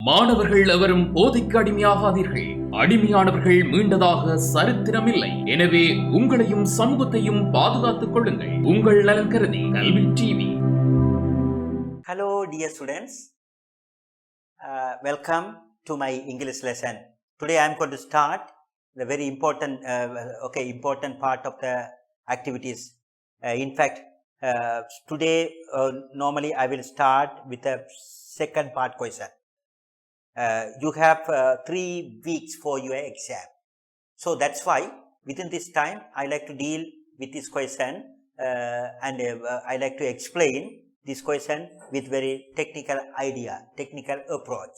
மாணவர்கள் எவரும் போதைக்கு அடிமையாகாதீர்கள். அடிமையானவர்கள் மீண்டதாக சரித்திரமில்லை. எனவே உங்களையும் சமூகத்தையும் பாதுகாத்துக் கொள்ளுங்கள். உங்கள் நலன் கருதி கல்வி TV. Hello dear students, welcome to my English lesson. Today I am going to start the very important part of the activities. In fact, today normally I will start with a second part question. You have 3 weeks for your exam. So that's why within this time I like to deal with this question and I like to explain this question with very technical idea, technical approach.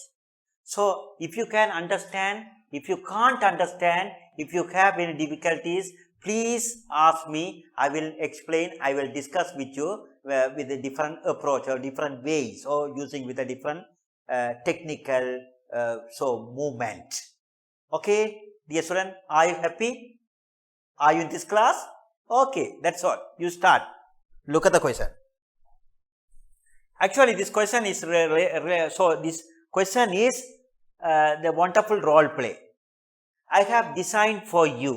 So if you can understand, if you can't understand, if you have any difficulties, please ask me. I will explain, I will discuss with you with a different approach or different ways or using with a different technical movement. Okay, dear student, are you happy? Are you in this class? Okay, that's all. You start. Look at the question. Actually, this question is this question is the wonderful role play. I have designed for you.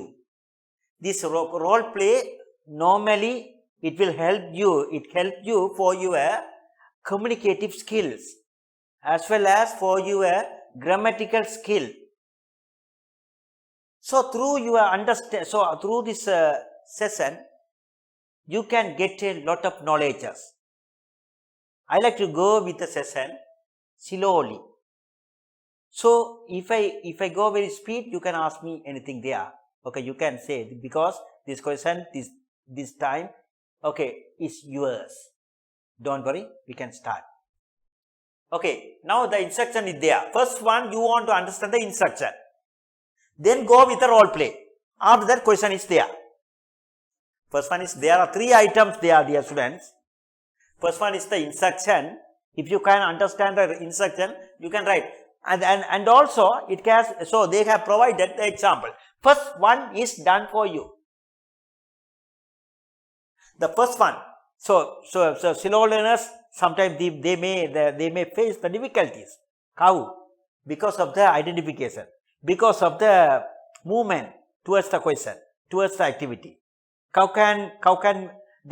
This role play normally it will help you. It helps you for your communicative skills as well as for your grammatical skill. So through your through this session, you can get a lot of knowledges. I like to go with the session slowly. So if I go very speed, you can ask me anything there. Okay, you can say because this question this time okay is yours. Don't worry, we can start. Okay, now the instruction is there. First one, you want to understand the instruction. Then go with the role play. After that, question is there. First one is there are 3 items there, dear students. First one is the instruction. If you can understand the instruction, you can write. And also it has, so they have provided the example. First one is done for you. The first one. So slow learners sometimes they may face the difficulties. How? Because of the identification, because of the movement towards the question, towards the activity. How can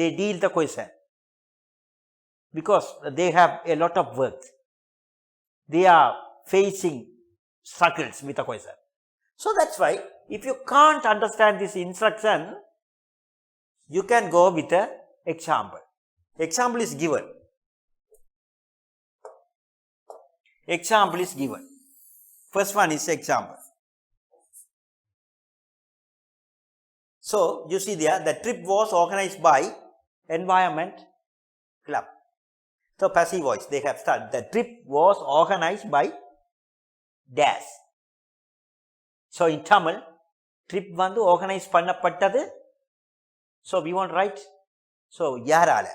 they deal the question? Because they have a lot of work. They are facing struggles with the question. So that's why if you can't understand this instruction, you can go with the example. Example is given. Example is given. First one is example. So you see there, the trip was organized by Environment Club. So passive voice, they have started. The trip was organized by dash. So in Tamil, trip vandu organize pannapattadu. So we want to write. So yarala.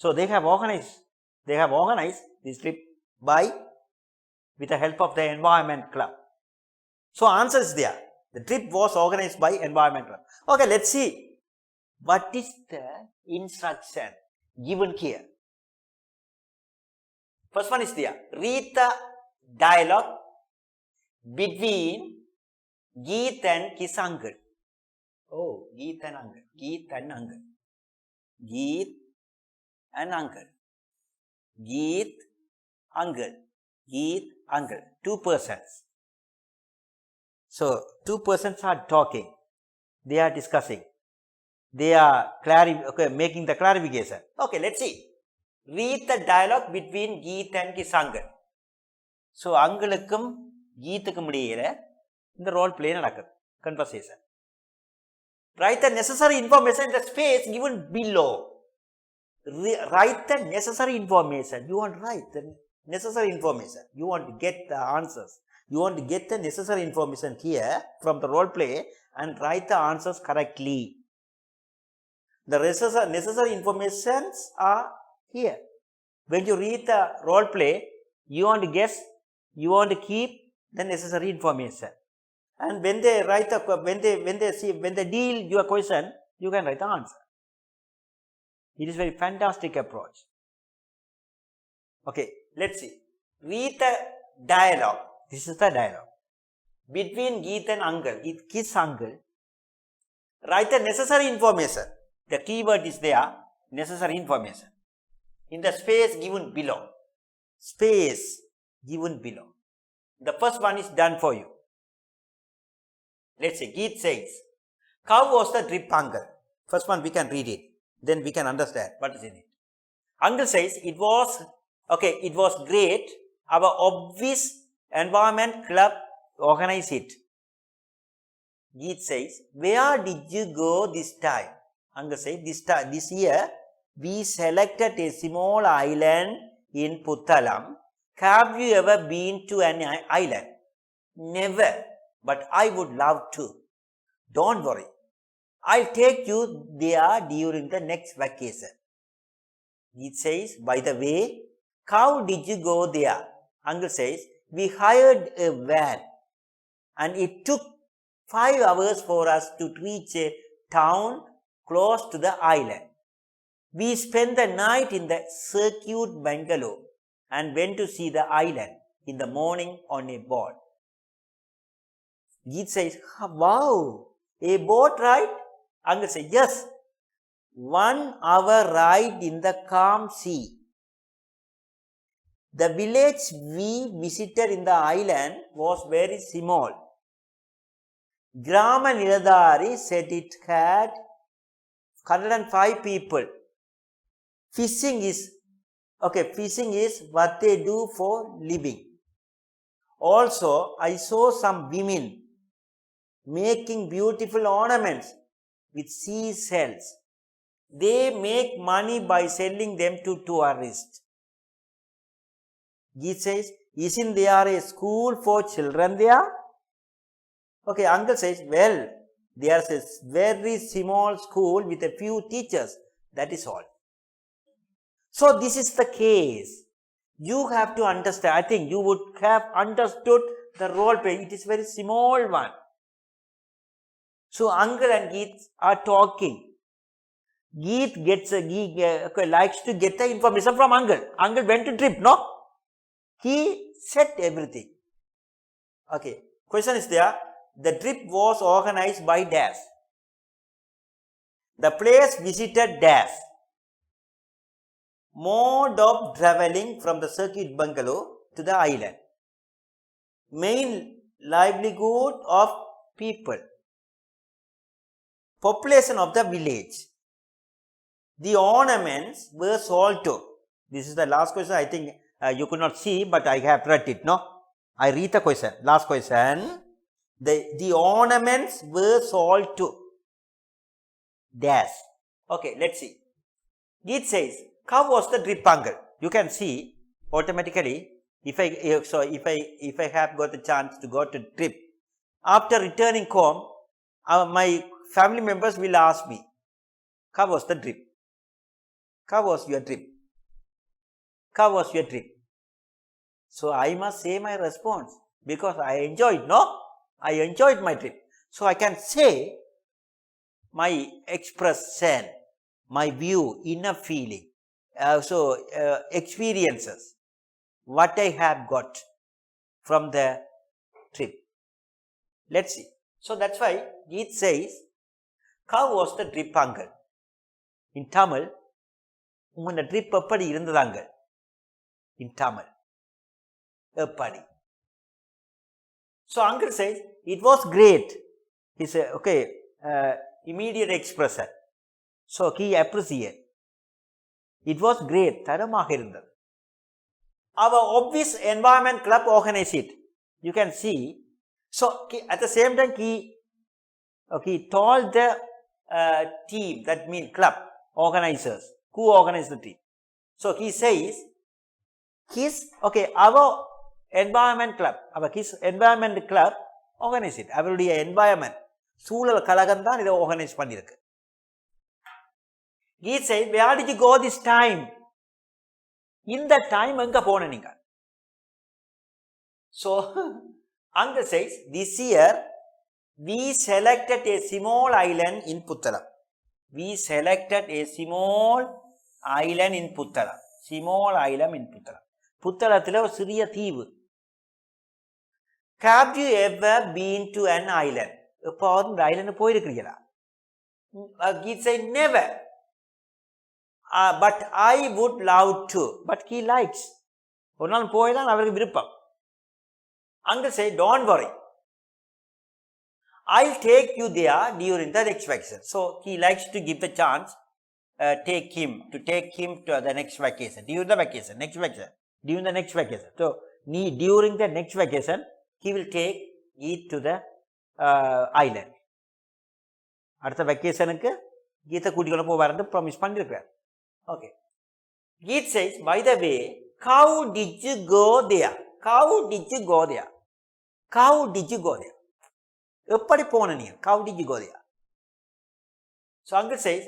So they have organized this trip by with the help of the Environment Club. So answer is there. The trip was organized by Environment Club. Okay, let's see. What is the instruction given here? First one is there. Read the dialogue between Geet and his uncle. Oh, Geet and uncle. Geet and uncle. Geet and uncle. Geet, uncle. Geet, uncle. 2 persons. So 2 persons are talking. They are discussing. They are making the clarification. Okay, let's see. Read the dialogue between Geet and his uncle. So uncle-kum Geet-kum idiyila இந்த role play நடக்குது, conversation. Write the necessary information in the space given below. Write the necessary information. You want to write the necessary information. You want to get the answers. You want to get the necessary information here from the role play and write the answers correctly. The necessary informations are here. When you read the role play, you want to guess, you want to keep the necessary information. And when they write when they deal your question, you can write the answer. It is very fantastic approach. Okay, let's see. Read the dialogue. This is the dialogue between Geet and uncle, his uncle. Write the necessary information. The keyword is there, necessary information. In the space given below. Space given below. The first one is done for you. Let's say, Geet says, cow was the drip uncle. First one we can read it. Then we can understand what is in it. Uncle says, it was great. Our obvious environment club organized it. Geet says, where did you go this time? Uncle says, this year, we selected a small island in Puttalam. Have you ever been to an island? Never, but I would love to. Don't worry. I'll take you there during the next vacation. Geet says, by the way, how did you go there? Uncle says, we hired a van and it took 5 hours for us to reach a town close to the island. We spent the night in the circuit bungalow and went to see the island in the morning on a boat. Geet says, wow, a boat ride? Uncle says, yes, 1 hour ride in the calm sea. The village we visited in the island was very small. Grama Niladhari said it had 105 people. Fishing is what they do for living. Also, I saw some women making beautiful ornaments with seashells. They make money by selling them to tourists. Geet says, isn't there a school for children there? Okay, uncle says, well, there's a very small school with a few teachers. That is all. So this is the case. You have to understand. I think you would have understood the role play. It is very small one. So uncle and Geet are talking. Geet likes to get the information from uncle. Uncle went to trip, no? He said everything. Okay. Question is there. The trip was organized by Dash. The place visited Dash. Mode of travelling from the circuit bungalow to the island. Main livelihood of people. Population of the village. The ornaments were sold to. This is the last question. I think you could not see, but I have read it, no? I read the question. Last question. The ornaments were sold to Dash. Okay, let's see. Geet says, how was the drip uncle? You can see automatically if I have got the chance to go to trip, after returning home, my family members will ask me, how was the trip? How was your trip? How was your trip? So I must say my response because I enjoyed, no? I enjoyed my trip. So I can say my expression, my view, inner feeling, experiences, what I have got from the trip. Let's see. So that's why Geet says, how was the trip uncle? In Tamil, உங்களோட trip எப்படி இருந்ததாங்க? In Tamil. எப்படி? So uncle says, it was great. He said, okay, immediate expression. So he appreciated. It was great. தரமாக இருந்தது. Our obvious environment club organized it. You can see. So at the same time, he told the team, that means club organizers, who organized the team. So he says, our environment club, his environment club organized it. அவருடைய environment, சூழல் கழகம் தான் இதை organize பண்ணியிருக்கு. He said, where did you go this time? In that time, எங்க போன நீங்க? So, uncle says, this year, we selected a small island in Puttalam. We selected a small island in Puttalam. Small island in Puttalam. புத்தளத்தில் ஒரு சிறிய தீவு. Have you ever been to an island? எப்போதும் இந்த Island போயிருக்கிறீங்களா? He said never. But I would love to. But he likes. ஒரு நாள் போயதான் அவருக்கு விருப்பம். Uncle said, don't worry. I'll take you there during the next vacation. So he likes to give the chance, take him to the next vacation. During the vacation, during the next vacation. So during the next vacation, he will take it to the island. அடுத்த வெக்கேஷனுக்கு கீதை கூட்டிக்கொள்ள போவார்னு promise பண்ணியிருக்கிறார். Okay. Keith says, by the way, how did you go there? How did you go there? How did you go there? எப்படி போன நீ? How did you go there? So uncle says,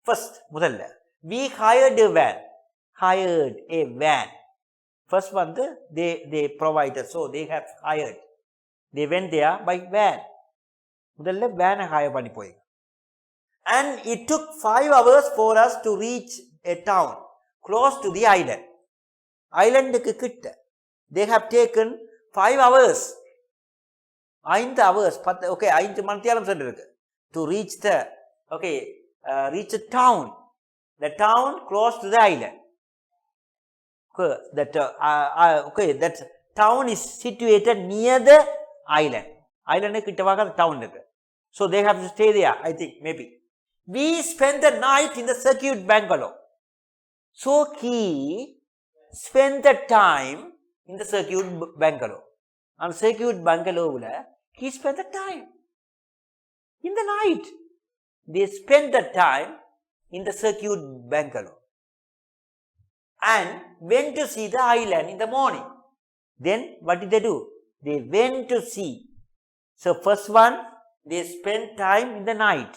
first முதல்ல we hired a van. First வந்து they provided, so they have hired. They went there by van. முதல்ல van hire பண்ணி போய். And it took 5 hours for us to reach a town close to the island. Islandக்கு கிட்ட. They have taken 5 hours. 5 hours. Okay, 5 மணித்தியாலம் சொல்லிருக்கு. To reach the, okay, reach a town. The town close to the island. Okay, that town is situated near the island. Island கிட்டவாக the town இருக்கு. So they have to stay there, I think, maybe. We spent the night in the circuit bungalow. So he spent the time in the circuit bungalow. And circuit bungalow, he spent the time in the night. They spent the time in the circuit bungalow and went to see the island in the morning. Then what did they do? They went to see. So first one, they spent time in the night.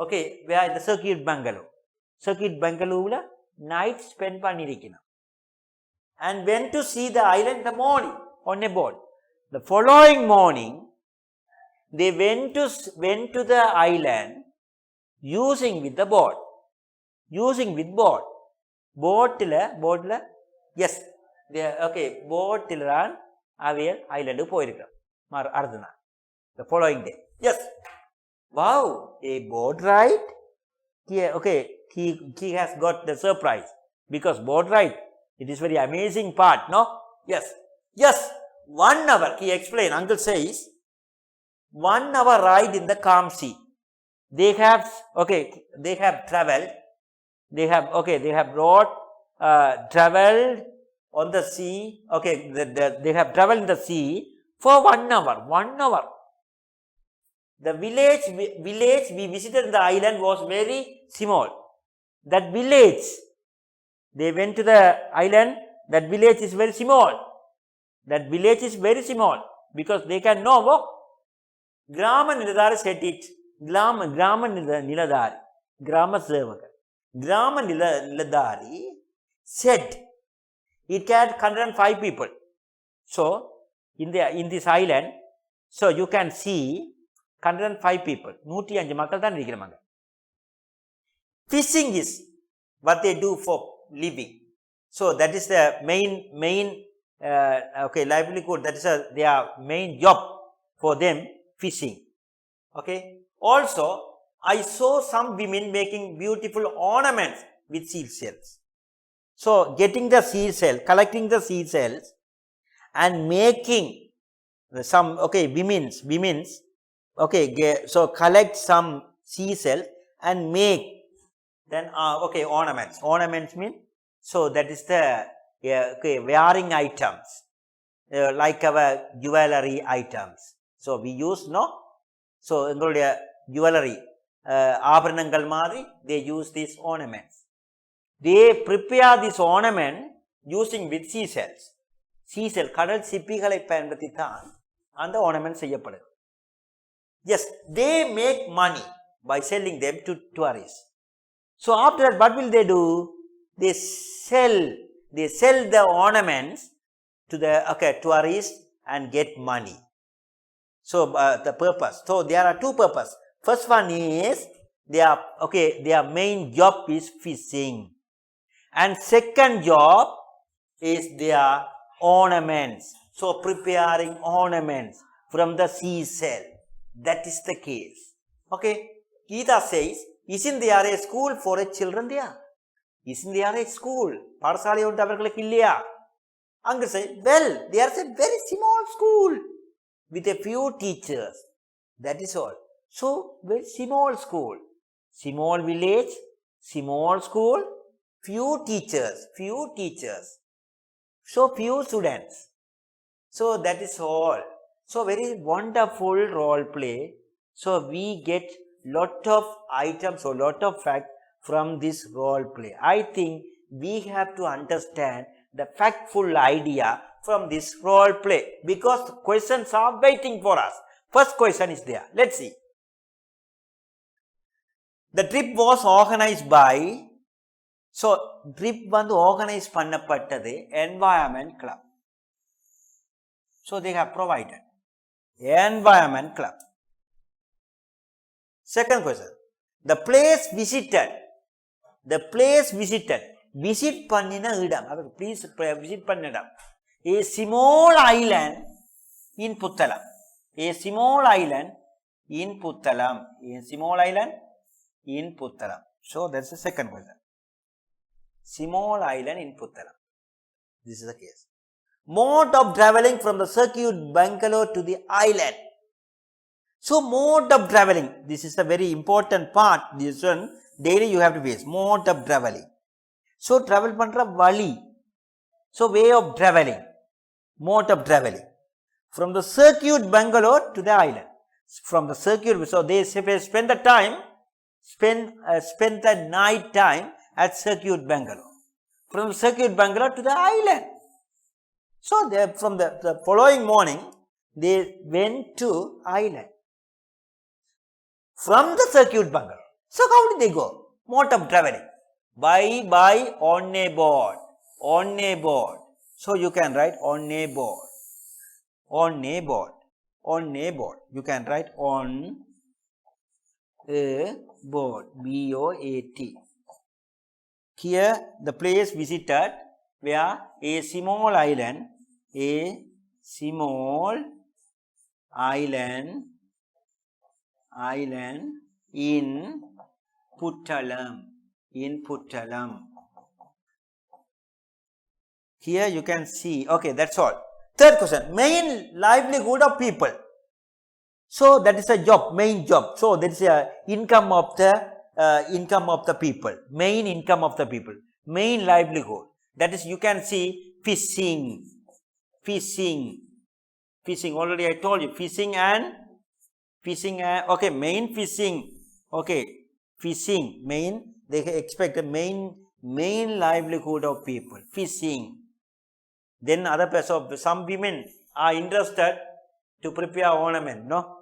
Okay, where in the circuit bungalow. Circuit bungalow night spent பண்ணிருக்கணும். And went to see the island in the morning on a boat. The following morning, they went to the island using with the boat. Using with boat. Boat, yes. Okay, boat தான் அவையல் island போயிருக்கான் அடுத்த நாள். The following day. Yes. Wow, a boat ride? Yeah, okay, he has got the surprise because boat ride, it is very amazing part, no? Yes. Yes, 1 hour, he explained, uncle says, 1 hour ride in the calm sea. They have traveled, they have traveled on the sea, okay, they have traveled in the sea for 1 hour, 1 hour. The village we visited the island was very small. That village, they went to the island, that village is very small. That village is very small because they can know what? Grama Niladari said it. Grama Niladari. Grama Sevaka. Grama Niladari said it had 105 people. So, in this island, so you can see 105 people. 105 மக்கள் தான் இருக்கிறாங்க. Fishing is what they do for living. So that is the main livelihood. That is their main job for them, fishing. Okay. Also, I saw some women making beautiful ornaments with seashells. So getting the seashell, collecting the seashells and making some women's so collect some seashells and make then ornaments. Ornaments mean, so that is the wearing items like our jewelry items. So we use so எங்களுடைய jewelry ஆபரணங்கள் மாதிரி they use these ornaments. They prepare this ornament using with seashells. Seashell கடல் சிப்பிகளை பயன்படுத்தி தான் அந்த ornament செய்யப்படுது. Yes, they make money by selling them to tourists. So after that, what will they do? They sell the ornaments to the tourists and get money. So the purpose. So there are 2 purposes. First one is their main job is fishing, and second job is their ornaments. So preparing ornaments from the seashell. That is the case. Okay. Gita says, isn't there a school for a children there? Isn't there a school? Parsali undu avargalukku illaya? Uncle says, well, there's a very small school with a few teachers. That is all. So, very small school. Small village, small school, few teachers. So, few students. So, that is all. So, very wonderful role play. So, we get lot of items or lot of facts from this role play. I think we have to understand the factful idea from this role play because questions are waiting for us. First question is there. Let's see. The trip was organized by, so trip vandu organize pannapattadu Environment Club. So they have provided Environment Club. Second question. The place visited. Visit pannina idam. Please visit pannina. A small island in Puttalam. So that's the second question. Small island in Puttalam. This is the case. Mode of traveling from the circuit Bangalore to the island. So mode of traveling. This is a very important part. This one daily you have to face. Mode of traveling. So travel pandra vali. So way of traveling. Mode of traveling. From the circuit Bangalore to the island. From the circuit, so they spend the time, spend the night time at circuit Bangalore. From the circuit Bangalore to the island. So they, from the following morning, they went to island. From the circuit Bangalore. So how did they go? Mode of traveling. By on a board. So you can write on a board. You can write on a board. B-O-A-T. Here the place visited where a small island in Puttalam. Here you can see, okay, that's all. Third question, main livelihood of people. So that is a job, main job. So that is a income of the people. Main income of the people. Main livelihood. That is, you can see fishing. Already I told you, fishing and okay, main fishing. Okay, fishing, main, they expect the main livelihood of people, fishing. Then other person, some women are interested to prepare ornament, no?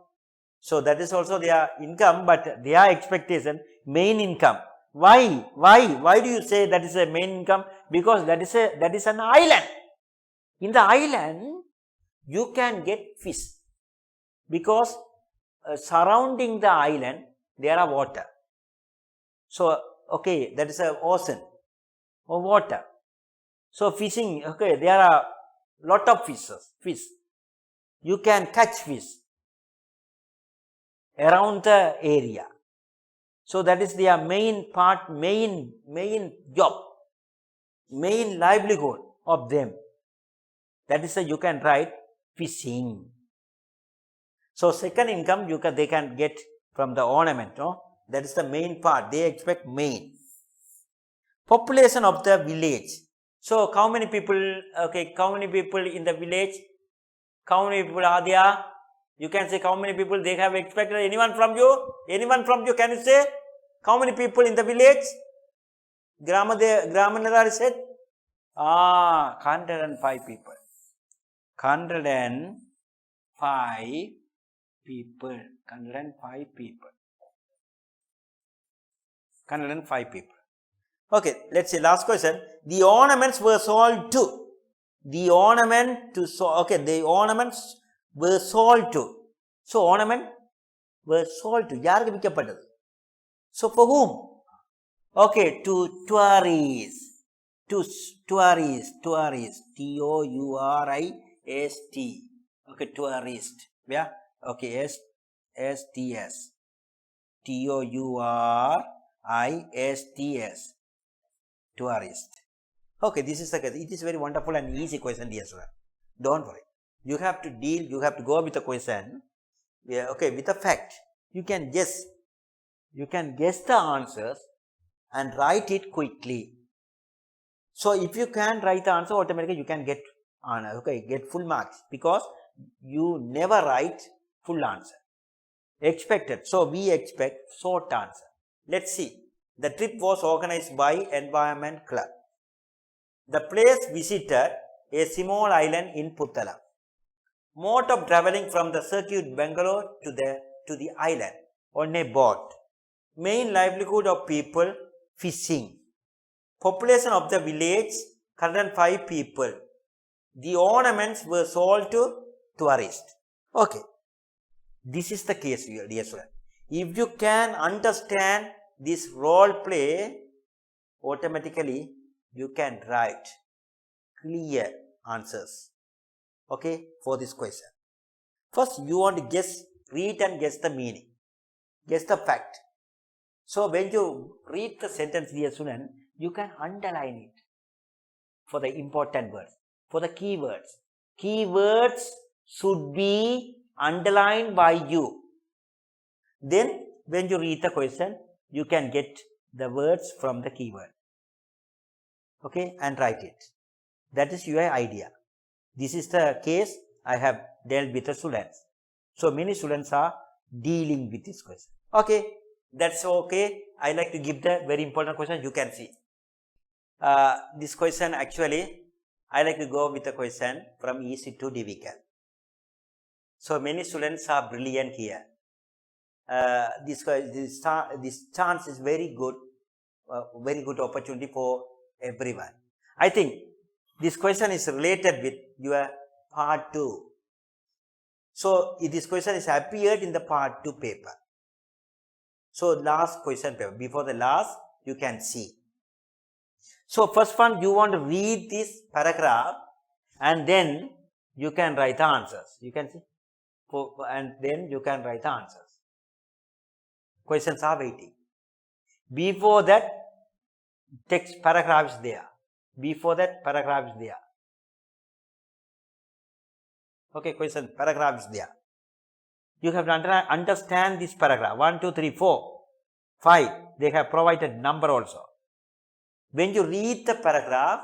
So that is also their income, but their expectation, main income. Why do you say that is a main income? Because that is an island. In the island, you can get fish. Because surrounding the island, there are water. So, okay, that is a ocean or water. So fishing, okay, there are lot of fish. You can catch fish around the area. So that is their main part, main job, main livelihood of them. That is you can write fishing. So second income they can get from the ornament, no? That is the main part. They expect main. Population of the village. So how many people, okay, how many people in the village? How many people are there? You can say how many people they have expected. Anyone from you? Can you say? How many people in the village? Gramanadari said? 105 people. 105 people. 105 people. Okay, let's see. Last question. The ornaments were sold to. The ornaments were sold to. So ornament were sold to. யாருக்கு விற்கப்பட்டது? So for whom? Okay, to tourists. Tourists. S-T. Okay, tourist. Yeah. Okay, S-T-S. T-O-U-R-I-S-T-S. Tourist. Okay, this is the case. It is very wonderful and easy question, dear student. Don't worry. You have to go with the question. Yeah, okay, with a fact. You can guess the answers and write it quickly. So if you can write the answer, automatically you can get full marks, because you never write full answer. Expected. So we expect short answer. Let's see. The trip was organized by Environment Club. The place visited a small island in Puttalam. Mode of traveling from the circuit Bangalore to the island on a boat. Main livelihood of people fishing. Population of the village 105 people. The ornaments were sold to tourists. Okay. This is the case here, dear student. If you can understand this role play, automatically you can write clear answers. Okay, for this question. First, you want to read and guess the meaning. Guess the fact. So when you read the sentence, dear student, you can underline it for the important words, for the keywords. Keywords should be underlined by you. Then when you read the question, you can get the words from the keyword. Okay, and write it. That is your idea. This is the case I have dealt with the students. So many students are dealing with this question. Okay, that's okay. I like to give the very important question. You can see. This question actually, I like to go with the question from easy to difficult. So many students are brilliant here. This chance is very good opportunity for everyone. I think this question is related with your part 2. So this question is appeared in the part 2 paper. So last question paper, before the last, you can see. So first one, you want to read this paragraph and then you can write the answers. You can see. And then you can write the answers. Questions are waiting. Before that, text paragraph is there. Before that, paragraph is there. Okay, question, paragraph is there. You have to understand this paragraph. 1, 2, 3, 4, 5. They have provided number also. When you read the paragraph,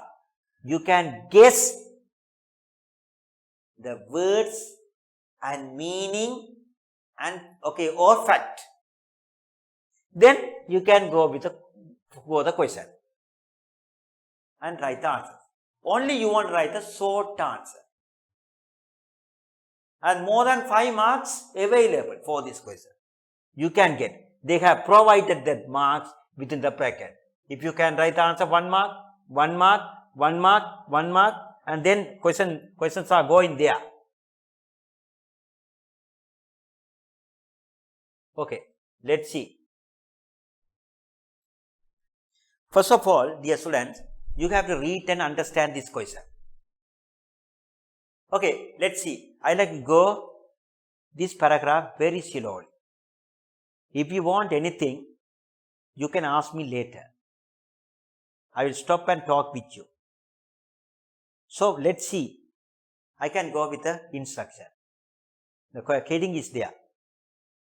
you can guess the words and meaning and or fact. Then you can go with the question and write the answer. Only you want to write a short answer. And more than 5 marks available for this question. You can get. They have provided that marks within the bracket. If you can write the answer 1 mark, 1 mark, 1 mark, 1 mark, and then questions are going there. Okay, let's see. First of all, dear students, you have to read and understand this question. Okay, let's see. I like to go this paragraph very slowly. If you want anything, you can ask me later. I will stop and talk with you. So let's see. I can go with the instruction. The heading is there.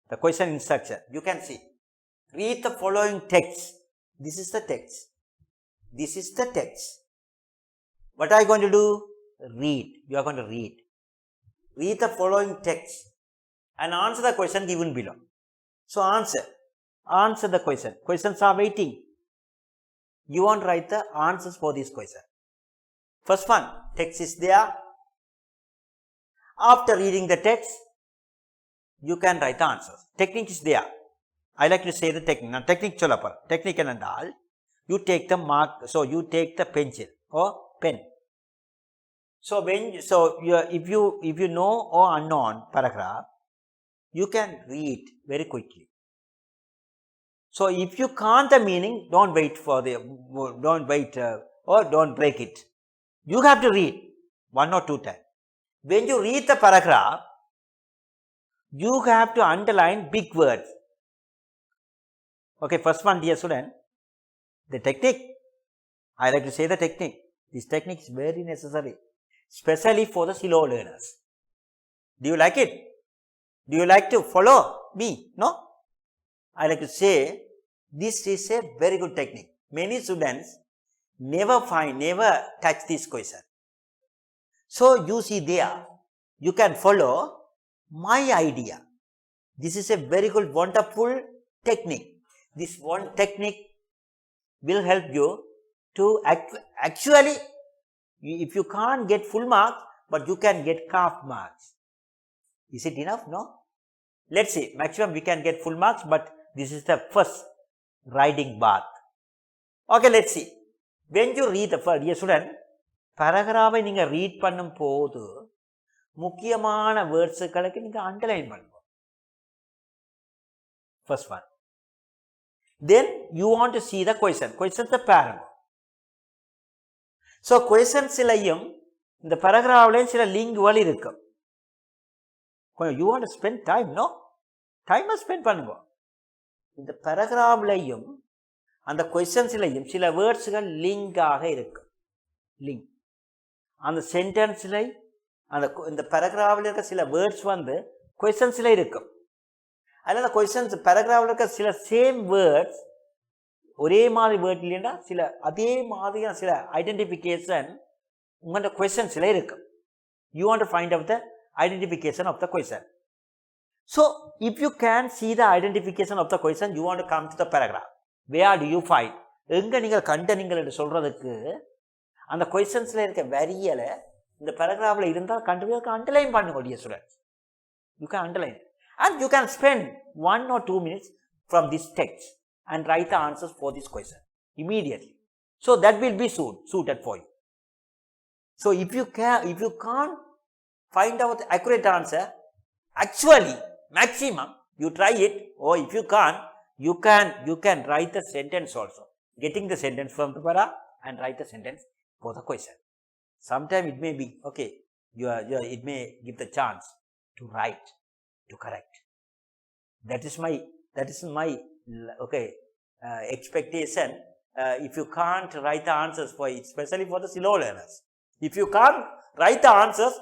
The question instruction. You can see. Read the following text. This is the text. This is the text. What are you going to do? Read. You are going to read. Read the following text and answer the question given below. So answer. Answer the question. Questions are waiting. You want to write the answers for this question. First one, text is there. After reading the text, you can write the answers. Technique is there. I like to say the technique. Now, technique cholapar. Technique and all. You take the mark. So you take the pencil or pen. So if you know or unknown paragraph, you can read very quickly. So if you can't the meaning, don't wait or don't break it. You have to read 1 or 2 times. When you read the paragraph, you have to underline big words. Okay, first one, dear student, the technique. I like to say the technique. This technique is very necessary, especially for the slow learners. Do you like it? Do you like to follow me? No? I like to say this is a very good technique. Many students never touch this question. So you see there, you can follow my idea. This is a very good, wonderful technique. This one technique will help you to actually, if you can't get full marks, but you can get half marks. Is it enough? No? Let's see, maximum we can get full marks, but this is the first writing path. Okay, let's see. When you read the first, dear student, paragraph நீங்க read பண்ணும் போது முக்கியமான வேர்ட்ஸ்களுக்கு நீங்க underline பண்ணுங்க. First one. Then you want to see the question. Questions the paragraph. So questions லையும் இந்த paragraphலையும் சில லிங்க்கள் இருக்கும். You want to spend time, no? Time spend பண்ணுங்க. இந்த paragraphலையும் அந்த questionsலையும் சில வேர்ட்ஸ்கள் லிங்க் ஆக இருக்கும். லிங்க். அந்த சென்டென்ஸ்ல இந்த paragraphல இருக்க சில வேர்ட்ஸ் வந்து questionsல இருக்கும். அதனால questions paragraphல இருக்க சில சேம் வேர்ட்ஸ் ஒரே மாதிரி வேர்ட் இல்லைன்னா சில அதே மாதிரியான சில ஐடென்டிஃபிகேஷன் உங்களோட questionsல இருக்கும். You want to find out the identification of the question. So if you can see the identification of the question, you want to come to the paragraph. Where do you find? எங்க நீங்கள் கண்டனீங்கள் என்று சொல்றதுக்கு அந்த questionsல இருக்க வரியல இந்த paragraphல இருந்தால் கண்டிப்பாக underline பண்ணுங்க dear students. You can underline it. And you can spend 1 or 2 minutes from this text and write the answers for this question immediately. So that will be suited for you. So if you can't find out the accurate answer, actually maximum you try it, or if you can't, you can write the sentence also, getting the sentence from the para and write the sentence for the question. Sometimes it may be okay, it may give the chance to write, to correct. That is my okay expectation. If you can't write the answers for it, especially for the slow learners, if you can't write the answers,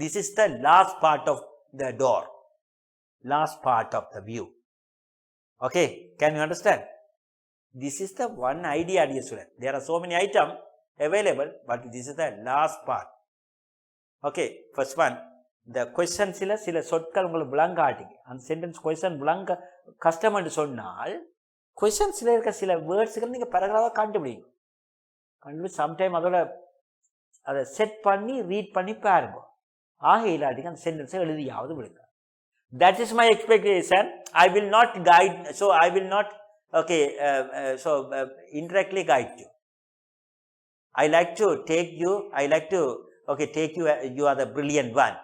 this is the last part of the door, last part of the view. Okay, can you understand? This is the one idea, dear student. There are so many items available, but this is the last part. Okay, first one, the question சில சொற்கள் உங்களுக்கு விளங்காட்டிங்க, அந்த sentence question விளங்க கஷ்டம் என்று சொன்னால் கொஸ்டின்ஸ்ல இருக்க சில வேர்ட்ஸ்கள் நீங்க paragraph கண்டுபிடிங்க. சம்டைம் அதை செட் பண்ணி ரீட் பண்ணி பாருங்க. ஆக இல்லாட்டிங்க அந்த சென்டென்ஸை எழுதியாவது விடுங்க. That is my expectation. I will not guide, so I will not indirectly guide you. I like to take you, you are the brilliant one.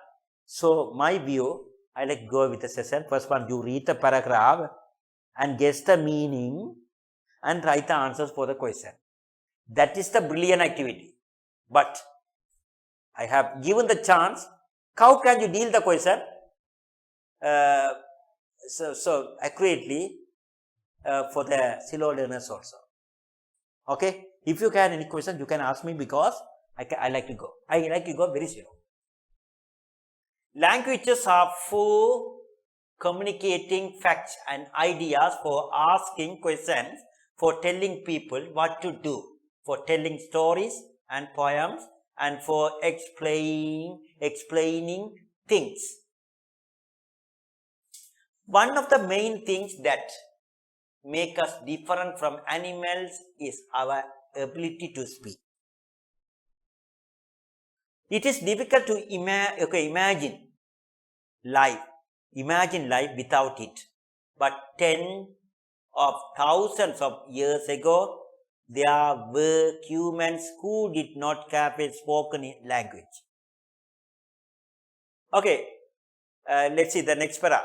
So my view, I like to go with the session. First one, you read the paragraph and guess the meaning and write the answers for the question. That is the brilliant activity. But I have given the chance. How can you deal the question so accurately for the slow learners also? Okay, if you can any question, you can ask me, because I like to go. I like to go very slow. Languages are for communicating facts and ideas, for asking questions, for telling people what to do, for telling stories and poems, and for explaining things. One of the main things that make us different from animals is our ability to speak. It is difficult to imagine life without it. But tens of thousands of years ago, there were humans who did not have a spoken language. Okay, let's see the next para.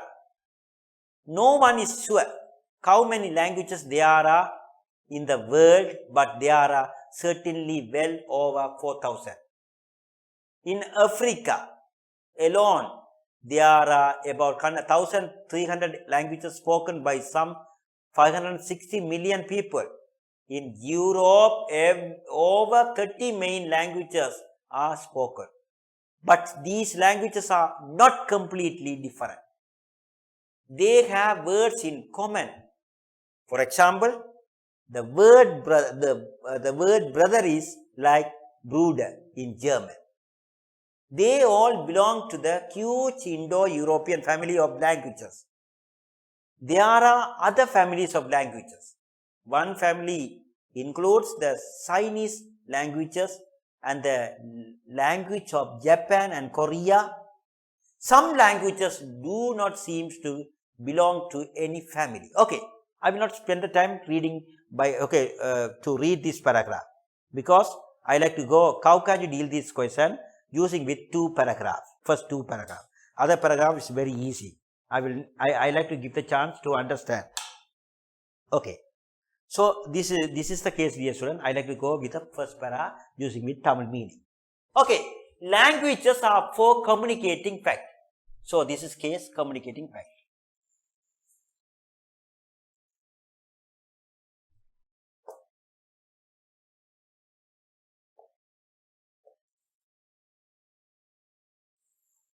No one is sure how many languages there are in the world, but there are certainly well over 4,000. In Africa, alone, there are about 1,300 languages spoken by some 560 million people. In Europe, over 30 main languages are spoken. But these languages are not completely different. They have words in common. For example, the word brother is like Bruder in German. They all belong to the huge Indo-European family of languages. There are other families of languages. One family includes the Chinese languages and the language of Japan and Korea. Some languages do not seem to belong to any family. Okay, I will not spend the time reading to read this paragraph, because I like to go, how can you deal this question using with two paragraphs, first two paragraphs. Other paragraph is very easy. I like to give the chance to understand. Okay. So this is the case, dear student. I like to go with the first para using with Tamil meaning. Okay. Languages are for communicating fact. So this is case communicating fact.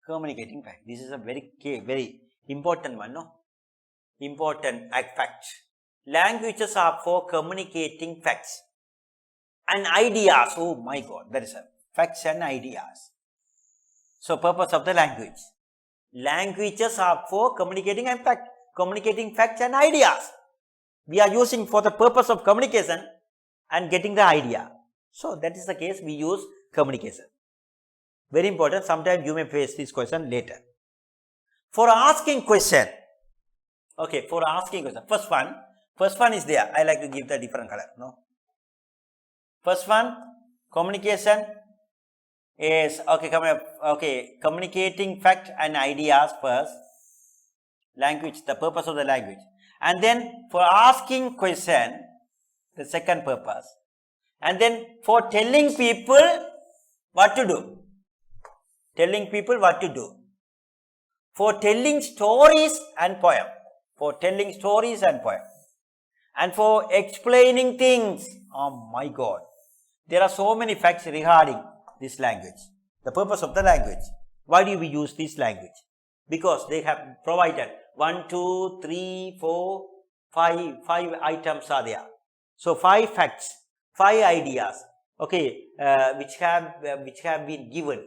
Communicating fact. This is a very important one, no? Important fact. Languages are for communicating facts and ideas. Oh my God, that is a facts and ideas. So purpose of the language. Languages are for communicating facts and ideas. We are using for the purpose of communication and getting the idea. So that is the case we use communication. Very important. Sometimes you may face this question later. For asking question. Okay, for asking question. First one is there. I like to give the different color. No. First one, communication is communicating fact and ideas first. Language, the purpose of the language. And then for asking question, the second purpose. And then for telling people what to do. Telling people what to do. For telling stories and poem. For telling stories and poem. And for explaining things. Oh my God. There are so many facts regarding this language. The purpose of the language. Why do we use this language? Because they have provided 1, 2, 3, 4, 5 items are there. So 5 facts, 5 ideas, okay, which have been given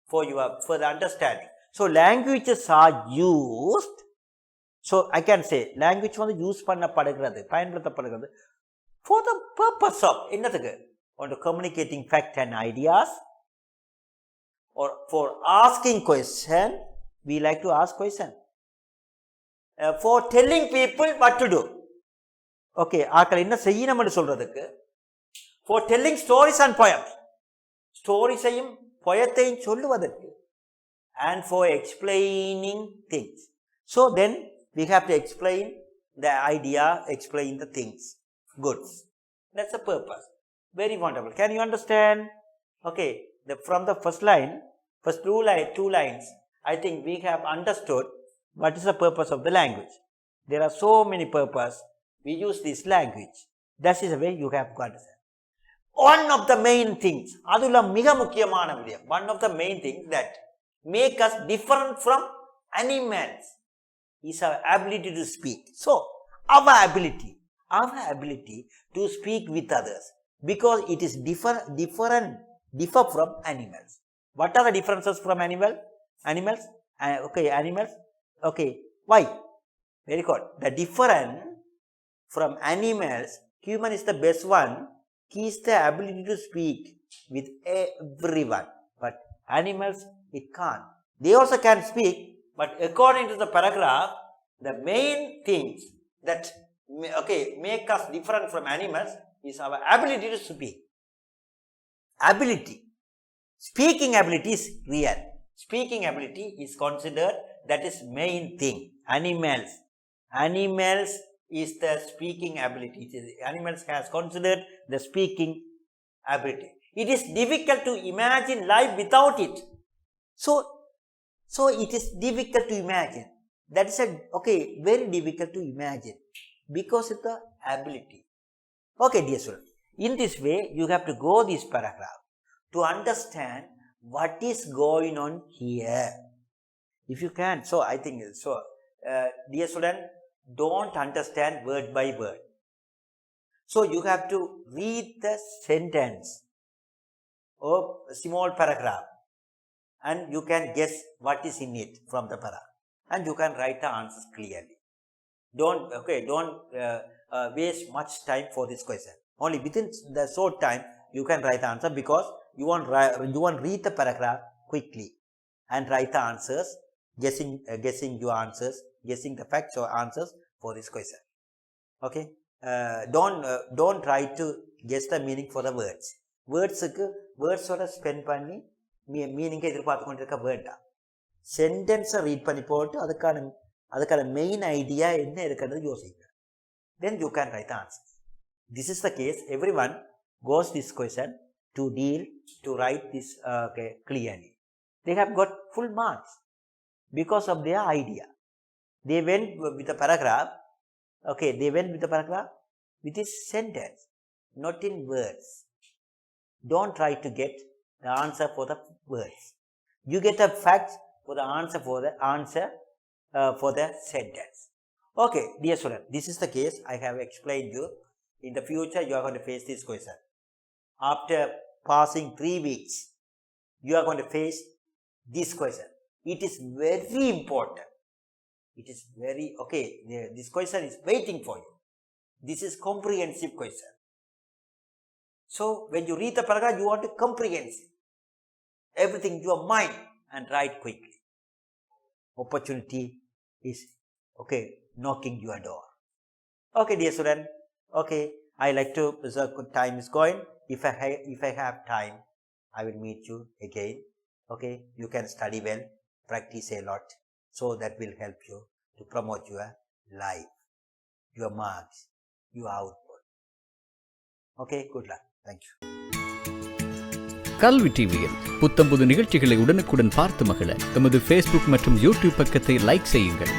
for your further understanding. So languages are used. So I can say language வந்து use பண்ணப்படுகிறது, பயன்படுத்தப்படுகிறது for the purpose of என்னதுக்கு? On the communicating fact and ideas, or for asking question. We like to ask question. For telling people what to do. Okay, ஆக்கள் என்ன செய்யணும்னு சொல்றதுக்கு. For telling stories and poems. Stories-ஐயும் poetத்தையும் சொல்லுவதற்கு. And for explaining things. So then we have to explain the idea, explain the things. Goods. That's the purpose. Very wonderful. Can you understand? Okay, from the first line, first two lines, I think we have understood what is the purpose of the language. There are so many purposes. We use this language. That is the way you have to understand. One of the main things, அதுல மிக முக்கியமான விடயம், one of the main things that make us different from animals is our ability to speak. So, our ability to speak with others, because it is differ from animals. What are the differences from animals? Animals. Okay. Why? Very good. The difference from animals, human is the best one. He is the ability to speak with everyone. But animals, it can't. They also can speak, but according to the paragraph, the main things that make us different from animals is our ability to speak. Ability. Speaking ability is real. Speaking ability is considered, that is main thing. Animals is the speaking ability. Animals has considered the speaking ability. It is difficult to imagine life without it. So So it is difficult to imagine. That is very difficult to imagine because of the ability. Okay, dear students. In this way, you have to go this paragraph to understand what is going on here. If you can, so I think so. Dear student, don't understand word by word. So you have to read the sentence or small paragraph, and you can guess what is in it from the paragraph, and you can write the answers clearly. Don't waste much time for this question. Only within the short time you can write the answer, because you want read the paragraph quickly and write the answers, guessing your answers, guessing the facts or answers for this question. Okay, don't try to guess the meaning for the words. Words oda spend பண்ணி meaning எதிர்பார்த்து கொண்டிருக்க வேண்டாம். சென்டென்ஸை read பண்ணி போட்டு அதுக்கான main idea என்ன இருக்கிறது யோசிங்க. Then you can write the answer. This is the case. Everyone goes this question to write this clearly. They have got full marks because of their idea. They went with a paragraph. Okay, they went with the paragraph with this sentence, not in words. Don't try to get the answer for the words. You get the facts for the answer for the sentence. Okay, dear student, this is the case I have explained you. In the future, you are going to face this question. After passing 3 weeks, you are going to face this question. It is very important. It is very, this question is waiting for you. This is comprehensive question. So, when you read the paragraph, you want to comprehensive. Everything in your mind and write quickly. Opportunity is, knocking your door. Okay, dear student. Okay, I like to, time is going. If I have time, I will meet you again. Okay, you can study well, practice a lot. So that will help you to promote your life, your marks, your output. Okay, good luck. Thank you. கல்வி டிவியில் புத்தம்புது நிகழ்ச்சிகளை உடனுக்குடன் பார்த்து மகிழ எமது Facebook மற்றும் YouTube பக்கத்தை லைக் செய்யுங்கள்.